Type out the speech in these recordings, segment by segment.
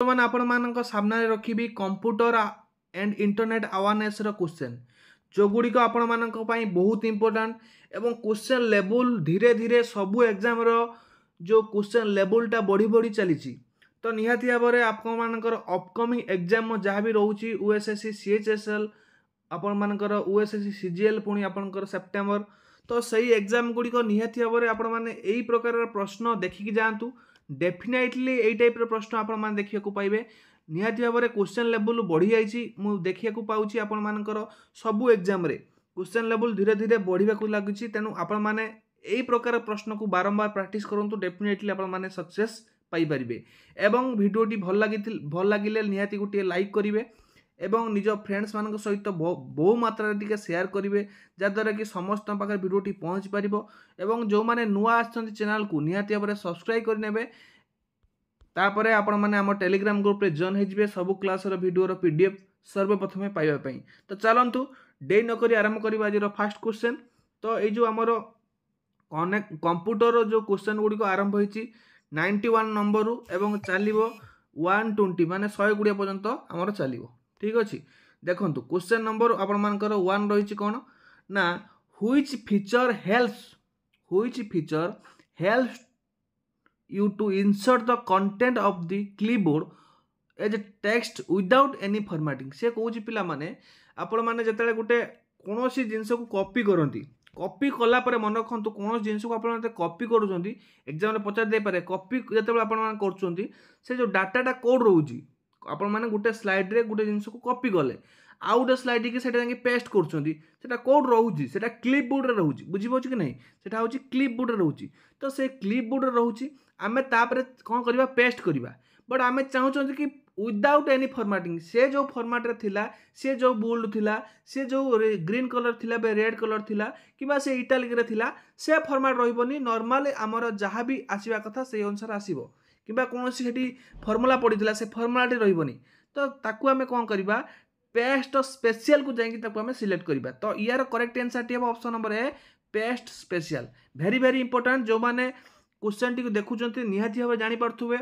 मैंने आपण मान सामने रखी computer and internet awareness question जो गुड़िक आपण मान बहुत इंपोर्टाट एवं क्वेश्चन लेवल धीरे धीरे सबू एग्जाम जो क्वेश्चन लेवलटा बढ़ी बढ़ी चली तो निहाती भाव में आपर अपकमिंग एग्जाम जहाँ भी रोचे यूएसएससी सीएचएसएल आपण मानकर यूएसएससी सीजीएल पुणी आपंकर सेप्टेम्बर तो सही एग्जाम गुड़िक निहाती भाव में आपण मैंने यही प्रकार प्रश्न देखिकी जातु डेफिनेटली यही टाइप प्रश्न आपण मैंने देखा पाइबे निहाती भाव में क्वेश्चन लेवल बढ़ी जाइए मुझे देखा पाऊँ आपण मानकर सबू एग्जाम क्वेश्चन लेवल धीरे धीरे बढ़ाक लगुच तेणु आपण मैंने यही प्रकार प्रश्न को बारंबार प्रैक्टिस करूँ डेफिनेटली आपण मैंने सक्सेस पाइपर एवं भिडियोटी भल लगे निहाती गोटे लाइक करेंगे एवं निज फ्रेंड्स मान सहित बहु मात्रा टी सेयार करेंगे जहाद्वारा कि समस्त पाखे भिडियोटी पहुँच पार एवं जो मैंने नुआ आसछन्ति चैनल को निहाती भाव में सब्सक्राइब करने तापर आपण मैंने आम टेलीग्राम ग्रुप रे जॉइन हो सबू क्लास भिडियो पीडीएफ सर्वप्रथम पाइबा तो चलतु डे नक आरंभ करवा आज फास्ट क्वेश्चन तो ये जो आमर कंप्यूटर जो क्वेश्चन गुड़िक आरंभ होती 91 नंबर एवं चलो 120 माने 120 पर्यंत आमर चलो ठीक अच्छे देखो क्वेश्चन नंबर आपर वन रही कौन ना which feature helps you to insert the content of the clipboard as a text without any formatting से कौन पिला माने आपण माने जतले गोटे कौन सी जिनस को कॉपी करती कॉपी कला पर मन रखु कौन जिनस को आप कॉपी करुँच एग्जाम में पचार दे पारे कॉपी जो आप से जो डाटाटा कौन रोचे आपण मैंने गोटे स्लाइड रे गोटे जिनस को कॉपी कले आउ गोटे स्लाइड की सेटा पेस्ट कर कौन रोचे से क्लिपबोर्ड रे रोचे बुझीपार कि नहीं सेटा हूँ क्लिपबोर्ड रे रोचे तो से क्लिपबोर्ड रे रोचे आमे तापर कौन करवा पेस्ट करवा बट आमे चाहूँ कि विदाउट एनी फॉर्मेटिंग से जो फॉर्मेट रे थिला से जो बोल्ड थिला से जो ग्रीन कलर थिला बे रेड कलर थिला कि से इटालिक रे थिला से फॉर्मेट रहिबनी नॉर्मल आमर जहाँ भी आसीबा कथा से अनुसार आसीबो किबा कौन सी फर्मुला पड़ीला से फर्मुलाटी रहिबनी तो ताकू आमे कौन करवा पेस्ट स्पेशल को जाइए ताकू आमे सिलेक्ट करवा तो यार correct answer T option number ए paste special very very important जो माने क्वेश्चन टी देखुं निहाती भाव जापे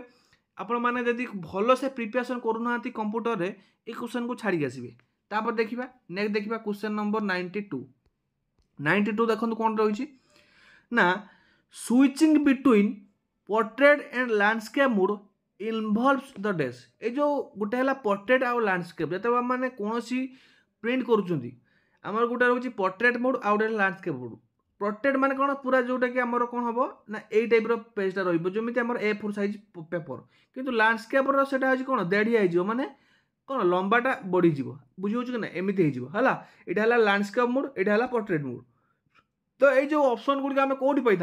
आपण मैंने जदि भल से प्रिपेरेसन करूना कंप्यूटर रे ये क्वेश्चन को छाड़ी आसबे तापर देखिबा नेक्स्ट देखिबा क्वेश्चन नंबर 92 देखो कौन रही ना switching between portrait and landscape mode involves the dash ये जो गोटे है पोर्ट्रेट आउ लैंडस्केप जो मैंने कौन प्रिंट करुँच गोटे रोचे पोर्ट्रेट मोड आउ गोटे लैंडस्केप मोड पोर्ट्रेट माने कौन पूरा जोटा कि आमर कौन हम ना यही टाइप पेजटा रमी आम A4 साइज पेपर किंतु लैंडस्केप सेटा हूँ कौन देढ़िया हो माने कौन लंबाटा बढ़ीज बुझे कि ना एमती है यहाँ लैंडस्केप मोड यहाँ पोर्ट्रेट मोड तो ये जो ऑप्शन गुड़िक आम कौटी पाई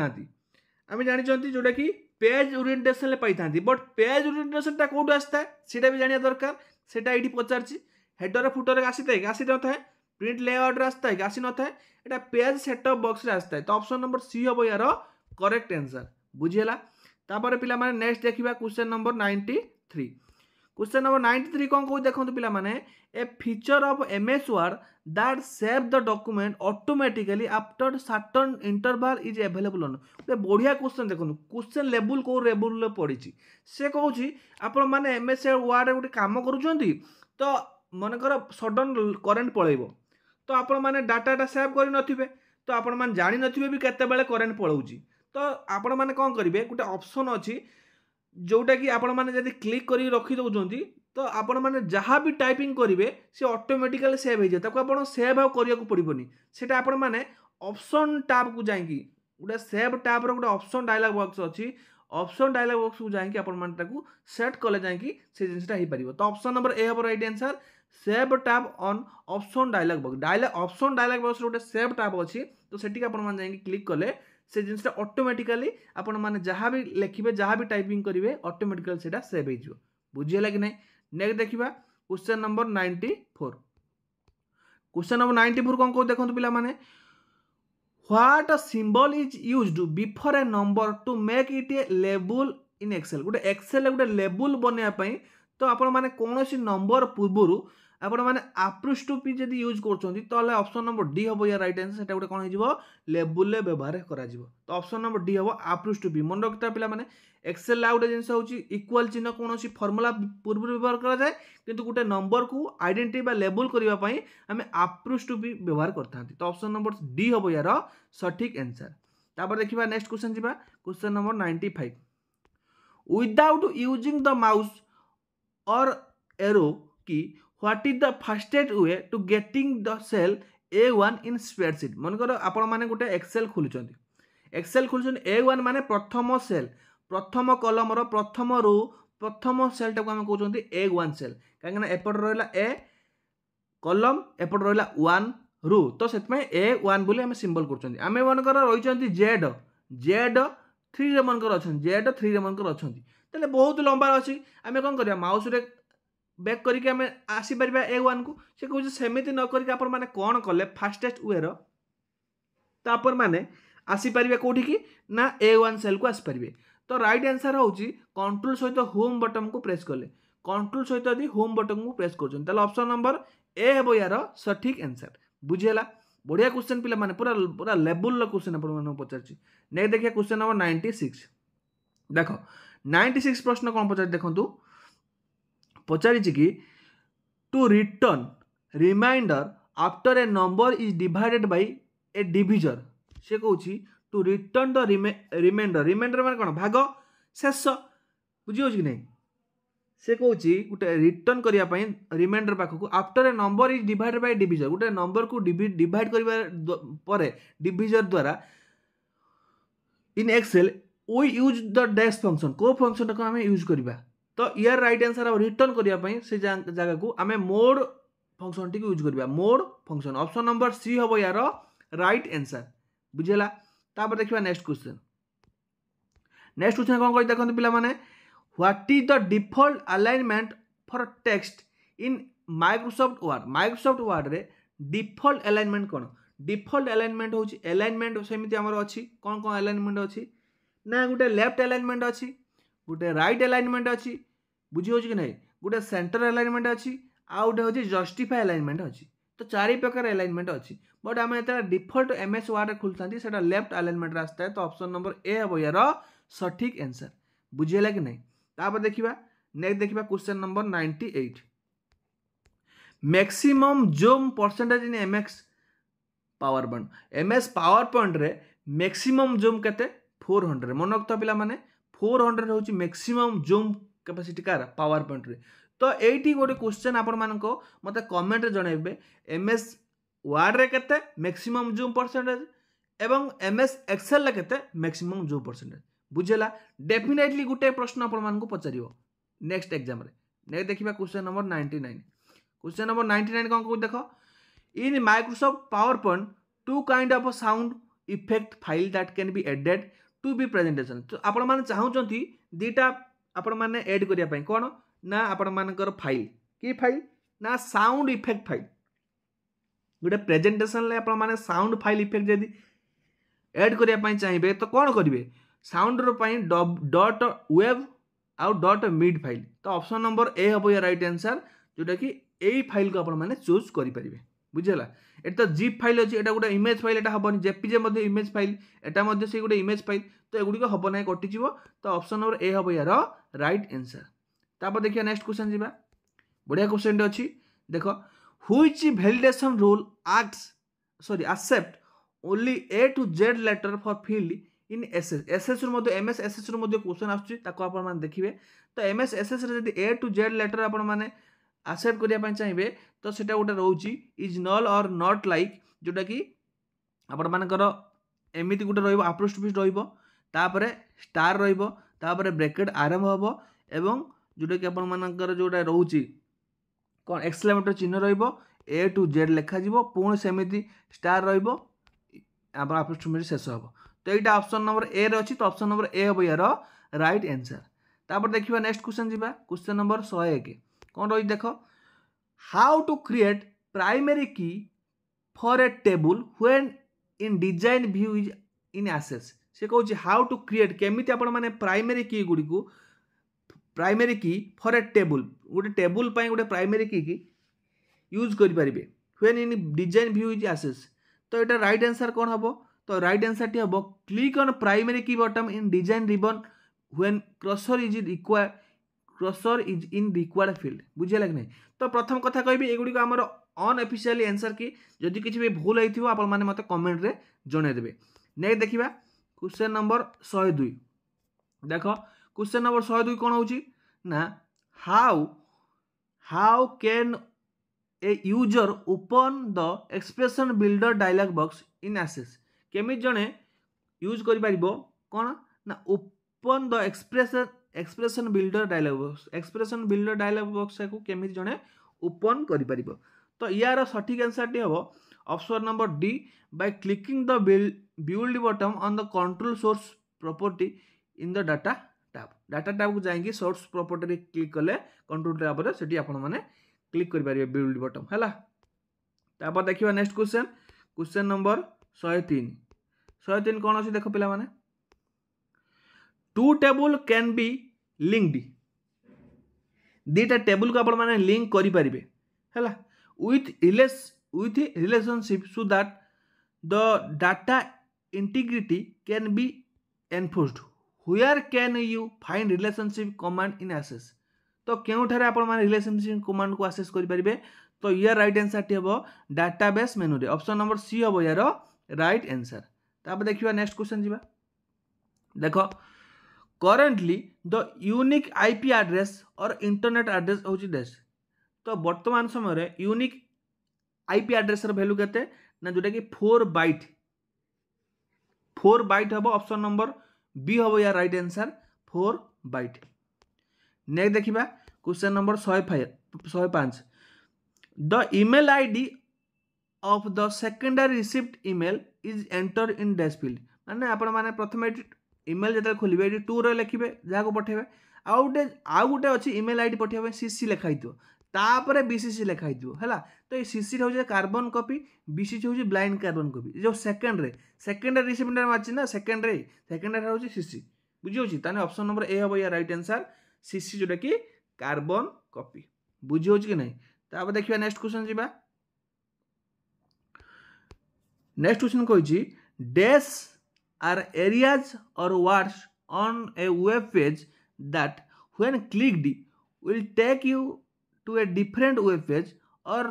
आम जानते जोटा कि पेज ओरिएंटेशन पाई बट पेज ओरिएंटेशन कौट आसता है सीटा भी जाना दरकार सेटा ये पचार हेडर फुटर आसी था आसी न था प्रिंट लेआउट आसता है कि आसी न था यहाँ पेज सेटअप बॉक्स रे आसता है तो ऑप्शन नंबर सी हम यार करेक्ट आंसर बुझीगला तापर पिला माने नेक्स्ट देखिबा क्वेश्चन नंबर 93 क्वेश्चन नंबर 93 कौन कह देखो पिला माने a feature of MS Word that save the document automatically after certain interval is available on गोटे बढ़िया क्वेश्चन देखो क्वेश्चन लेवल को लेवल पड़ी से कहूँ आपण माने एमएस वर्ड गोटे काम करुँच तो मनकर सडन करेन्ट पलैब तो आपण माने डाटाटा सेव कर नथिबे तो आपण माने जानि नथिबे भी केते बेले करेन्ट पळौची तो आपण माने कोन करिवे गोटे ऑप्शन अछि जोटा कि आपण माने यदि क्लिक करी रखि दउजंती तो आपण माने जहाँ भी टाइपिंग करिवे से ऑटोमेटिकली सेव हो जाए ताको आपण सेव आउ करिया को पड़िबनी सेटा आपण माने ऑप्शन टैब को जाइकी गोटे सेव टैब रो गोटे ऑप्शन डायलॉग बॉक्स अछि ऑप्शन डायलॉग बॉक्स को जाइकी आपण माने ताको सेट कले जाइकी से जिनसटा ही परिबो तो ऑप्शन नंबर ए हबो right answer save tab on option dialog box option dialog box गोटे सेव टैब अच्छी तो सेठी आपण माने जाइकी क्लिक कले से जिनसटा ऑटोमेटिकली आपण माने जहाँ भी लिखिबे जहाँ भी टाइपिंग करिवे ऑटोमेटिकली सेटा सेव हो जिवो बुझियला कि नहीं नेक्स्ट देखिबा क्वेश्चन नंबर 94 क्वेश्चन नंबर 94 कौन कह देखो पिला माने what symbol is used before a number to make it a label in Excel गोटे एक्सेल गोटे लेबल बनया पई तो आपण माने कौन सी नंबर पूर्व आपण मैंने आप्रोस्टोपी जदि यूज कर ऑप्शन नंबर डी हम या राइट आंसर सेटा गोटे कौन हो लेबुल व्यवहार करा तो ऑप्शन नंबर डी हम आप्रोस्टोपी मन रखता पिला माने एक्सेल गोटे जिन हूँ इक्वाल चिन्ह कौन फर्मुला पूर्व व्यवहार करा जाए किंतु गोटे नंबर को आइडेंटिटी लेबुल करने आम आप्रोस्टोपी व्यवहार करता तो ऑप्शन नंबर डी हम यार सठिक आंसर। तापर देखिए नेक्स्ट क्वेश्चन जी question number 95 without using the mouse और arrow key what is the fastest way to getting the cell A1 in spreadsheet मनकर आपण मैंने गोटे एक्सेल खोलुन A1 माने प्रथम सेल प्रथम कलम प्रथम रो प्रथम सेल टाक आम कहते A1 सेल कहीं एपट रहा ए कलम एपट रहा 1 रो तो से A1 बोली आम सिंबल कर आम मनकर रही जेड जेड 3 मनकर अच्छा जेड 3 मनकर अच्छा तेल बहुत लंबा अच्छी आम कौन कर माउस रे बैक करके आम आसीपर A1 को से कहे सेमती न करके आपण मैंने कौन कले फास्टेस्ट वे तापर मैंने आसीपर कौटी की ना A1 सेल को आसीपर तो राइट आंसर हूँ कंट्रोल सहित होम बटन को प्रेस कले कंट्रोल सहित यदि होम बटन को प्रेस कर ऑप्शन नंबर ए हे यार सठिक आंसर बुझीगला बढ़िया क्वेश्चन पिला माने पूरा पूरा लेवल क्वेश्चन आप पचार नेक्स्ट देखिए क्वेश्चन नंबर 96 देख 96 प्रश्न कौन पचार देखु पचारि कि to return remainder after a number is divided by a divisor से कहूँ to return the remainder remainder माने कौन भाग शेष बुझी कि नहीं से कहूँ गोटे रिटर्न करने रिमाइंडर पाखक after a number is divided by divisor गोटे नंबर को डिवाइड करने डिविजर द्वारा in Excel we use the dash function को फंक्शन को आम यूज करवा तो यार राइट आंसर हम रिटर्न करने से जगह को आम मोड फंक्शन टी यूज करवा mod function option number C हम यार राइट आंसर बुझेगा। तापर देखिए नेक्स्ट क्वेश्चन कौन कह देखते पिला माने what is the default alignment for text in Microsoft Word रे डिफॉल्ट अलाइनमेंट कौन डिफॉल्ट अलाइनमेंट हूँ अलाइनमेंट सेमती आमर अच्छी कौन कौन अलाइनमेंट अच्छी ना गोटे लेफ्ट अलाइनमेंट अच्छी गोटे राइट अलाइनमेंट अच्छी बुझी हो कि नहीं गोटे सेंटर अलाइनमेंट अच्छी आउ गोटे हूँ जस्टिफाई अलाइनमेंट अच्छी तो 4 प्रकार अलाइनमेंट अच्छी बट आम जो डिफॉल्ट MS वर्ड खुलता है लेफ्ट अलाइनमेंट रास्ता है तो ऑप्शन नंबर ए हम यार सठिक आंसर बुझेगा कि नहीं। तापर देखिबा नेक्स्ट देखिबा question number 98 maximum zoom percentage in MS power point MS power point रे मैक्सिमम जूम केते 400 मन रखता पिला माने 400 हूँ maximum zoom capacity car power point रे तो एटी गोटे क्वेश्चन आपण मानको मते कमेंट रे जणाइबे MS वर्ड रे केते मैक्सिमम जूम परसेंटेज एवं MS एक्सेल रे केते मैक्सिमम जूम परसेंटेज बुझेला डेफिनेटली गोटे प्रश्न आपण मानको पचारियो नेक्स्ट एग्जाम रे नेक्स्ट देखिबा क्वेश्चन नंबर 99 कौन को देखो in Microsoft PowerPoint two kind of sound effect file that can be added to be presentation तो आपण माने चाहउचंती दीटा आपण माने ऐड करिया पई कोन ना आपण मानकर फाइल की फाइल ना साउंड इफेक्ट फाइल गोटे प्रेजेंटेशन ले आपण माने साउंड फाइल इफेक्ट जदी ऐड करिया पई चाहिबे तो कोन करिवे साउंड रो पई डॉट वेव आउ डॉट मिड फाइल तो ऑप्शन नंबर ए हम या राइट आंसर जोटा कि एई फाइल को आपण माने चूज करि परिबे बुझला एटा तो जिप फाइल अछि एटा गोटे इमेज फाइल एटा हबनी जेपीजे मध्ये इमेज फाइल एटा मध्ये से गोटे इमेज फाइल तो एगुडी को हबो नै कटि जिवो तो ऑप्शन नंबर ए हम यार राइट आंसर। तापर देखिए नेक्स्ट क्वेश्चन जीवा बढ़िया क्वेश्चन अछि देखो which validation rule accept only A to Z letter for field in SS मध्ये MS SS मध्ये क्वेश्चन आछी ताको आपण माने देखिबे तो MS SS रे जदी A to Z लेटर आपण माने एक्सेप्ट करिया पय चाहिबे तो सेटा गोटे रहउची इज नल और नॉट लाइक जोटा कि आपण मानकर एमिति गोटे रहइबो अप्रोस्ट्रोफी रहइबो तापरे स्टार रहइबो तापरे ब्रैकेट आरंभ हबो एवं जोटा कि आपण मानकर जोटा रहउची कोन एक्सक्लेमेटरी चिन्ह रहइबो A to Z लिखा जिवो पुणी सेमिति स्टार रहइबो आपण अप्रोस्ट्रोफी शेष हबो तो एटा ऑप्शन नंबर ए रे अछि तो ऑप्शन नंबर ए हबो यार राइट आंसर। तापर देखिबा नेक्स्ट क्वेश्चन जिबा क्वेश्चन नंबर 101 कोन रही देखो हाउ टू क्रिएट प्राइमरी की for a table when in design view is in excess से कहूँ हाउ टू क्रिएट केमिति आपण माने प्राइमरी की गुडी को प्राइमरी की फॉर ए टेबल गोटे टेबल पई गोटे प्राइमरी की यूज करें when in design view is access. तो यहाँ राइट आंसर कौन हम? तो राइट आंसर टी हम क्लिक ऑन प्राइमरी की button in design ribbon when crusher is in required field. बुझे कि नहीं? तो प्रथम कथा कहबी एगुड़ी आमर अनऑफिशियल आंसर की जदि किसी भी भूल होइथिबो आपण माने मते कमेंट रे जणे देबे। नेक्स्ट देखिबा क्वेश्चन नंबर 102। देखो क्वेश्चन नंबर 102 कौन होची ना how can a user open the expression builder dialog box in Access. केमी जणे यूज करि परिबो कोन ना open the expression builder dialog box. Expression builder dialog box को केमी जणे ओपन करि परिबो। तो यार सठिक आंसर टी हम option number D by clicking the build button on the control source property in the data tab. Data tab को जाएंगे सोर्स प्रॉपर्टी क्लिक कले कंट्रोल टैब रे सेठी आपण माने क्लिक करि परिबे बिल्ड बटन हैला। तापर देखिबा नेक्स्ट क्वेश्चन क्वेश्चन नंबर 103 कौन अछि देखो पिला माने two table can be linked. दीटा टेबल को आपण माने लिंक करि परिबे हैला with relationship so that the data integrity can be enforced। where can you find relationship command in access। तो क्यों ठारे आपण माने रिलेशनशिप कमांड को एक्सेस करि परिबे। तो यार राइट आंसर टी हबो डाटाबेस मेनू रे ऑप्शन नंबर सी हबो यार राइट आंसर। तापर देखिबा नेक्स्ट क्वेश्चन जिबा। देखो currently the unique IP address और इंटरनेट एड्रेस होची देश। तो वर्तमान समय रे यूनिक आईपी एड्रेस रो वैल्यू केते ना जोटा कि 4 बाइट हम ऑप्शन नंबर बी हम या राइट आंसर 4 बाइट। नेक्स्ट देखिबा question number 105 the email ID of the secondary received email is enter in dash field. माने आपण माने प्रथम ईमेल जते खोलिबे एटी 2 रे लिखिबे जाको पठेबे आउ गुटे अछि ईमेल आईडी पठेबे सीसी लिखाइतो तापर बीसीसी लिखाइतो हैला। तो ये सीसी हो कार्बन कॉपी बीसीसी हो ब्लाइंड कार्बन कॉपी जो सेकेंडरी रिसिपिएंट मारछि ना सेकेंडरी हो सीसी बुझी होछि ताने ऑप्शन नंबर ए हबो या राइट आंसर सीसी जोटा कि कार्बन कॉपी बुझी होछि कि नहीं। तापर देखिबा नेक्स्ट क्वेश्चन जिबा। नेक्स्ट क्वेश्चन कहिछि डैश आर एरियाज और words on a web page that when clicked will take you to a different web page or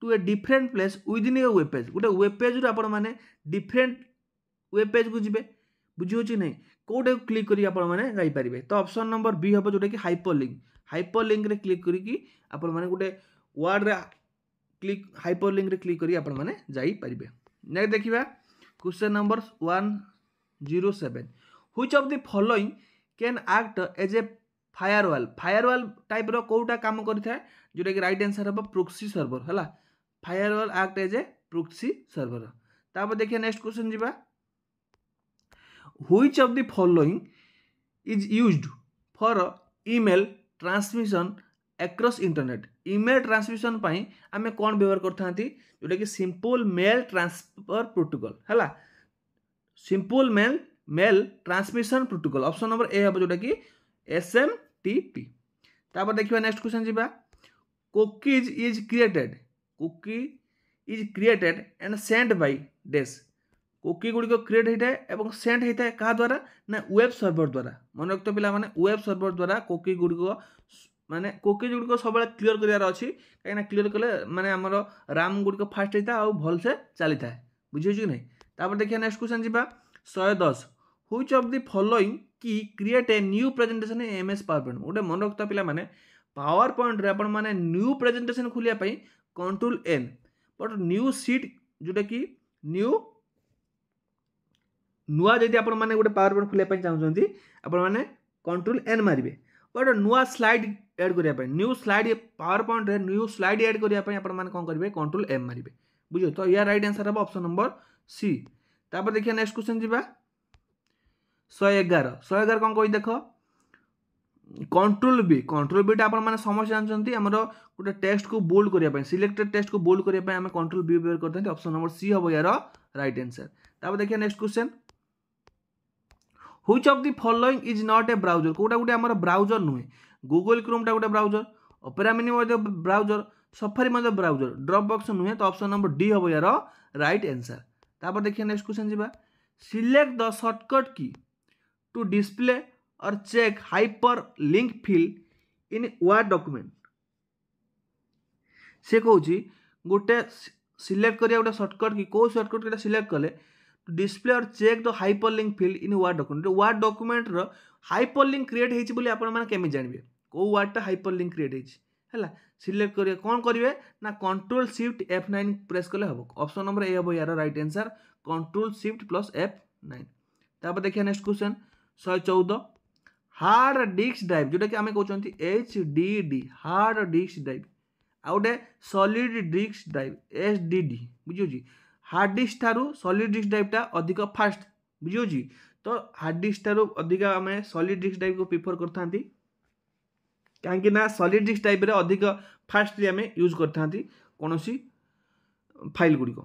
to a different place within a web page। गोटे web page रो आपण माने different web page को जिबे बुझी होछि नहीं कोडे click करी आपण माने जाई परिबे। तो ऑप्शन नंबर बी हबो जोटा कि हाइपरलिंक रे क्लिक करी कि आपण माने गोटे वर्ड रे क्लिक हाइपरलिंक रे क्लिक करी आपण माने जाई परिबे। नेक्स्ट देखिबा question number 107 which of the following can act as a firewall type रो कोटा काम करिथा जोटा कि राइट आंसर हम प्रोक्सी सर्वर हैला। Firewall act as a proxy server. तापर देखिए नेक्स्ट क्वेश्चन जिबा which of the following is used for email transmission across internet. Email transmission पई आमे कोन व्यवहार करथांती जोटा कि सिंपल मेल ट्रांसफर प्रोटोकॉल हैला। Simple mail transmission protocol option number A हम जोटा कि SMTP। तापर देखिबा नेक्स्ट क्वेश्चन जिबा cookies is created and sent by dash. Cookie गुडी को क्रिएट होता है एवं सेंट होता है क्या द्वारा ना वेब सर्वर द्वारा। मन रखते पिला माने वेब सर्वर द्वारा कुकी गुडी को माने कुकी गुडी को सब क्लियर करियार अछि काइना क्लियर कले माने हमर राम गुडी को फास्ट होता और भल से चली था बुझियो कि नहीं। तापर देखिए नेक्स्ट क्वेश्चन जिबा 110 व्हिच ऑफ द फॉलोइंग की create a new presentation in MS power point. गोटे मन रखता पिला माने पावर पॉइंट रे आपण माने न्यू प्रेजेंटेशन खोलिया पई control N but new seat जोटा कि नुआ जदि आपण माने गोटे पावर पॉइंट खोलिया पई चाहउछंती आपण माने कंट्रोल N मारिबे बट नुआ स्लाइड ऐड करिया पई न्यू स्लाइड पावर पॉइंट रे न्यू स्लाइड ऐड करिया पई आपण माने कोन करिवे कंट्रोल M मारिबे बुझियो। तो या राइट आंसर हम ऑप्शन नंबर सी। तापर देखिए नेक्स्ट क्वेश्चन जिबा 111 कौन कही देख कंट्रोल बी टा आपण माने समस्या जानछंती हमरो गोटे टेक्स्ट को बोल्ड करिया पई सिलेक्टेड टेक्स्ट को बोल्ड करिया पई हम कंट्रोल बी व्यवहार करथंती ऑप्शन नंबर सी हबो यार राइट आंसर। तापर देखिए next question which of the following is not a browser. कोटा गोटे हमर ब्राउजर नुहे गूगल क्रोम टा गोटे ब्राउजर ओपेरा मिनी मध्ये ब्राउजर सफारी मतलब ब्राउजर ड्रॉप बॉक्स नुहे तो ऑप्शन नंबर डी हम यार राइट आंसर। तापर देखिए नेक्स्ट क्वेश्चन जीवा select the shortcut key to display और check hyperlink field in Word document. से कहूँ गोटे सिलेक्ट करिया गोटे शॉर्टकट की को शॉर्टकट सिलेक्ट कले टू डिस्प्ले और check the hyperlink field in Word document. Word document रो हाइपर लिंक क्रिएट होइछि बोली आपण माने केमि जानबे को वर्डटा हाइपर लिंक क्रिएट होइछि हैला। सिलेक्ट करिए कौन करिवे ना कंट्रोल शिफ्ट F9 प्रेस कले हबो। ऑप्शन नंबर ए हबो यार right answer control shift plus F9। तापर देखिए next question 114 hard disk drive जोटा कि आमे कहउचंती HDD हार्ड डिस्क ड्राइव आ गोटे सॉलिड डिस्क ड्राइव SDD बुझियो हार्ड डिस्क ठारू सॉलिड डिस्क ड्राइवटा अधिक फास्ट बुझियो तो हार्ड डिस्क ठारू अधिक आमे सॉलिड डिस्क ड्राइव को प्रिफर करथांती कहीं ना सॉलिड डिस्क ड्राइव रे अधिक फास्टली आमे यूज करथांती कोनोसी फाइल गुडी को।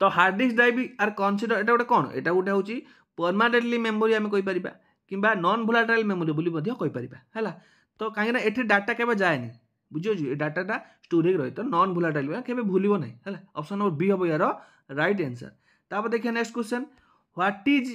तो hard disk drive are consider एटा गोटे कोन एटा गोटे होची परमानेंटली मेमोरी आमे कहि परिबा किबा नॉन वोलाटाइल मेमोरी बोली मध्य कहि परिबा हैला। तो कहीं ना एठी डाटा केबे जायनी बुझियो ए डाटाटा स्टोरेज रही तो नॉन वोलाटाइल केबे भूलिबो नै हैला। ऑप्शन नंबर बी हबो यार राइट आंसर। तापर देखिए next question what is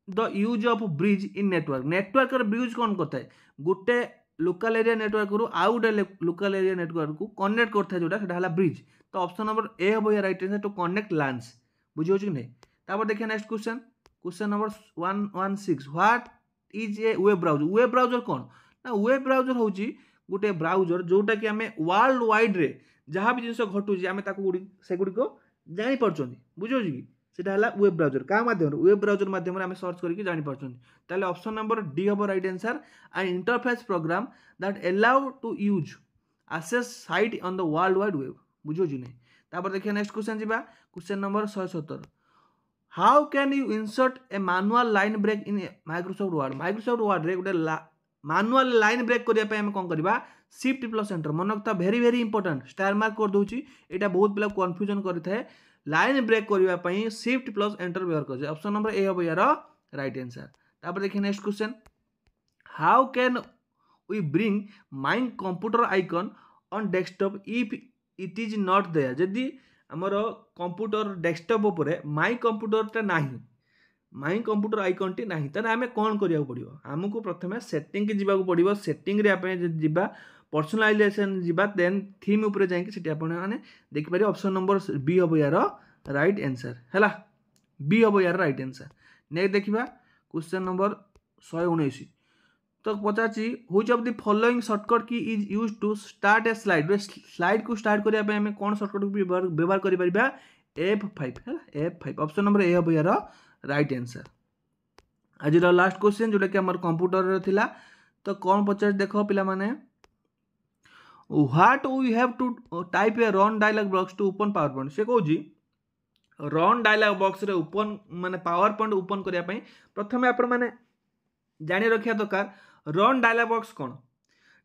the use of bridge in network. Network र ब्रिज कोन करता है गोटे लोकल एरिया नेटवर्क रु आउ गोटे लोकल एरिया नेटवर्क को कनेक्ट करता है जोटा सेटा हला ब्रिज। तो ऑप्शन नंबर ए हबो यार राइट आंसर टू कनेक्ट लान्स बुझियो कि नै। तापर देखिए next question question number 116 what is a web browser. Web browser कोन ना वेब ब्राउजर होची गोटे ब्राउजर जोटा कि आमे वर्ल्ड वाइड रे जहाँ भी जिनस घटू आमे ताको से गुडी को जानि परछोनी बुझियो कि सेटा हला वेब ब्राउजर का माध्यम वेब ब्राउजर माध्यम रे आमे सर्च करके जानि परछोनी। ताले ऑप्शन नंबर डी हबो right answer an interface program that allow to use access site on the world wide web बुझियो कि नै। तापर देखिए नेक्स्ट क्वेश्चन जीवा question number 117 how can you insert a manual line break in Microsoft Word. Microsoft Word रे गोटे manual line break करिया पे हम कोन करबा शिफ्ट प्लस एंटर मन रखता भेरी भेरी इंपोर्टेंट स्टार मार्क कर दोची एटा बहुत पिला कंफ्यूजन करथाय लाइन ब्रेक करिया पई शिफ्ट प्लस एंटर व्यवहार कर ऑप्शन नंबर ए हबो यार राइट आंसर। तापर देखिए next question how can we bring my computer icon on desktop if it is not there. जदी हमर कंप्यूटर डेस्कटॉप ऊपर माय कंप्यूटर ता नाही माई कंप्यूटर आइकन टी नहीं ताने आमे कोन करिया पड़िबो हमकु प्रथमे सेटिंग के जिबा को पड़िबो सेटिंग रे आपे जिबा पर्सनलाइजेशन जिबा देन थीम ऊपर जाई कि सेटी आपने माने देखि पारे ऑप्शन नंबर बी हबो यार राइट आंसर हैला बी हबो यार राइट आंसर। नेक्स्ट देखिबा क्वेश्चन नंबर 119 तो पचाची which of the following shortcut key is used to start a slide. Slide को स्टार्ट करिया पे हमें कोन शॉर्टकट व्यवहार करि परिबा F5 हैला F5 ऑप्शन नंबर ए हबो यार राइट आंसर। आज लास्ट क्वेश्चन जोटा कि हमर कंप्यूटर रे थिला तो कौन पचार देखो पिला माने what we have to type a run dialog box to open PowerPoint. से कहूजी रन डायलॉग बॉक्स रे ओपन माने पावर पॉइंट ओपन करिया पई प्रथमे आपण माने जानि रखिया दरकार रन डायलॉग बॉक्स कोन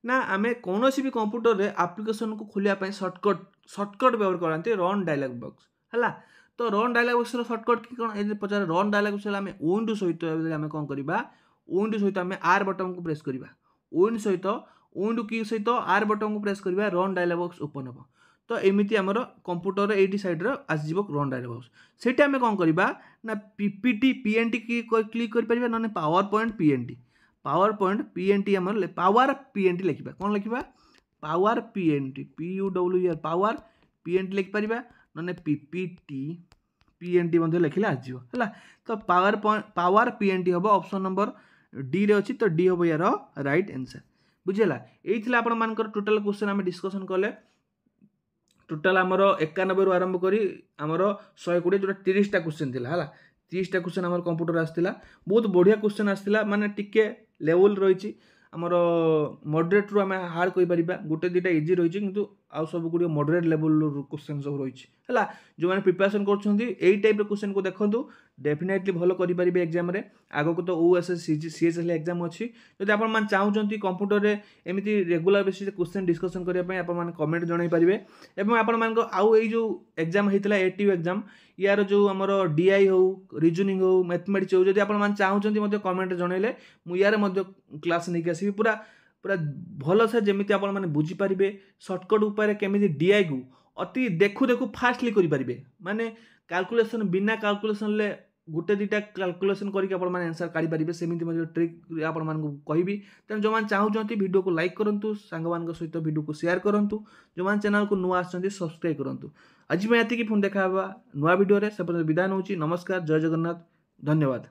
ना आमे कोनोसी भी कंप्यूटर रे एप्लीकेशन को खोलिया पई शॉर्टकट व्यवहार करंती रन डायलॉग बॉक्स हला। तो रन डायलॉग बॉक्स रो शॉर्टकट की कोन ए पचार रन डायलॉग बॉक्स आमे विंडो सहित आमे कोन करबा विंडो सहित आमे आर बटन को प्रेस करबा विंडो सहित विंडो की सहित आर बटन को प्रेस करबा रन डायलॉग बॉक्स ओपन हो। तो एमिति हमर कंप्यूटर रे एटी साइड रे आसीबो रन डायलॉग बॉक्स सेटा आमे कोन करबा ना पीपीटी पीएनटी की क्लिक कर परबा नने पावर पॉइंट पीएनटी हमर पावर पीएनटी लिखबा कोन लिखबा power PNT PUWR power PNT लिख परबा नने पीपीटी पीएनटी मध्ये लिखले आजियो हला। तो पावर पीएनटी हबो ऑप्शन नंबर डी रे अछि तो डी हबो यार राइट आंसर बुझिला। एई थिला आपण मानकर टोटल क्वेश्चन हम डिस्कशन करले टोटल हमर 91 रु आरंभ करी हमर 120 जोटा 30 टा क्वेश्चन थिला हला 30 टा क्वेश्चन हमर कंप्यूटर आस्थिला बहुत बढ़िया क्वेश्चन आस्थिला माने टिके लेवल रहिछि हमर मॉडरेट रु हम हार्ड कहि परिबा गोटे दिटा इजी रहिछि किंतु आ सब गुडी मॉडरेट लेवल रो क्वेश्चन सब रहिछि हला। जो माने प्रिपरेशन करछन्ती एई टाइप रो क्वेश्चन को देखंतु डेफिनेटली भलो करि परिबे एग्जाम रे आगो को तो ओएसएस सीएसएल एग्जाम अछि। जदि आपण मान चाहुचन्ती कंप्यूटर रे एमिति रेगुलर बेसिस क्वेश्चन डिस्कशन करिया पय आपण मान कमेंट जणाई परिबे एवं आपण मान को आउ एई जो एग्जाम हेतिला एटीयू एग्जाम यार जो हमर डीआई हो रीजनिंग हो मैथमेटिक्स हो जदि आपण मान चाहुचन्ती मते कमेंट जणाइले मु यार मते क्लास नै के आसी पूरा पूरा भल से जमी आपण मैंने बुझीपारे सर्टकट उपाय केमी डीआई को अति देखु देखु फास्टली करेंगे माने कैलकुलेशन बिना कैलकुलेशन गोटे दुटा कैलकुलेशन करके आप आंसर काढ़ी पारे सेमती ट्रिक आपण मानक कहबी तेणु जो चाहते वीडियो को लाइक करूँ सांग मान सहित वीडियो को शेयर करूँ जो मैंने चैनल को नुआ सब्सक्राइब करूँ आज मैं ये पुणी देखा नुआ वीडियो से विदाय नौ नमस्कार जय जगन्नाथ धन्यवाद।